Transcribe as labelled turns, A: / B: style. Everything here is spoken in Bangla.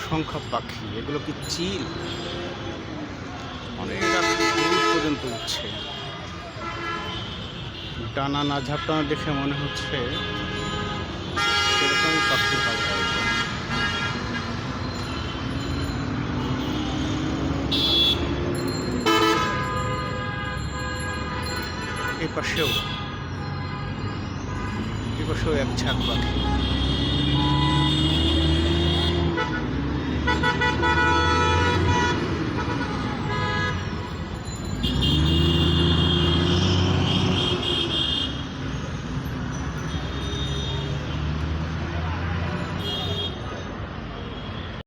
A: অসংখ্য পাখি। এগুলো কি চিল? অনেক দূর পর্যন্ত উঠছে। ডানা না ঝাপটানো দেখে মনে হচ্ছে সেরকমই পাখি হবে হয়তো। এ পাশেও এক ঝাঁক পাখি।